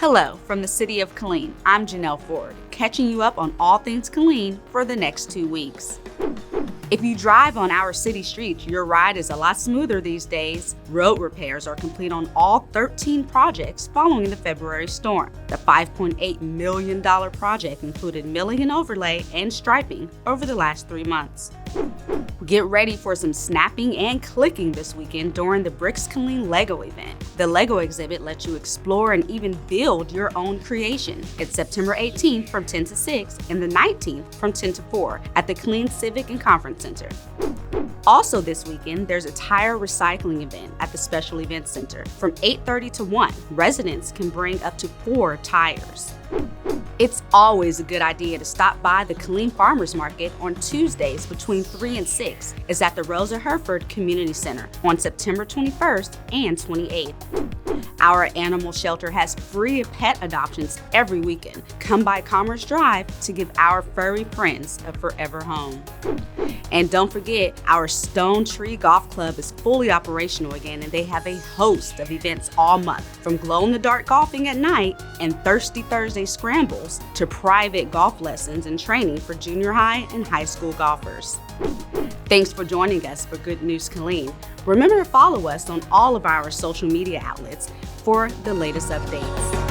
Hello from the city of Killeen. I'm Janelle Ford, catching you up on all things Killeen for the next 2 weeks. If you drive on our city streets, your ride is a lot smoother these days. Road repairs are complete on all 13 projects following the February storm. The $5.8 million project included milling and overlay and striping over the last 3 months. Get ready for some snapping and clicking this weekend during the Bricks Killeen Lego event. The Lego exhibit lets you explore and even build your own creation. It's September 18th from 10 to 6 and the 19th from 10 to 4 at the Killeen Civic and Conference Center. Also this weekend, there's a tire recycling event at the Special Events Center. From 8:30 to 1, residents can bring up to 4 tires. It's always a good idea to stop by the Killeen Farmers Market on Tuesdays between 3 and 6. It's at the Rosa Herford Community Center on September 21st and 28th. Our animal shelter has free pet adoptions every weekend. Come by Commerce Drive to give our furry friends a forever home. And don't forget, our Stonetree Golf Club is fully operational again, and they have a host of events all month, from glow-in-the-dark golfing at night and Thirsty Thursday scrambles to private golf lessons and training for junior high and high school golfers. Thanks for joining us for Good News Killeen. Remember to follow us on all of our social media outlets for the latest updates.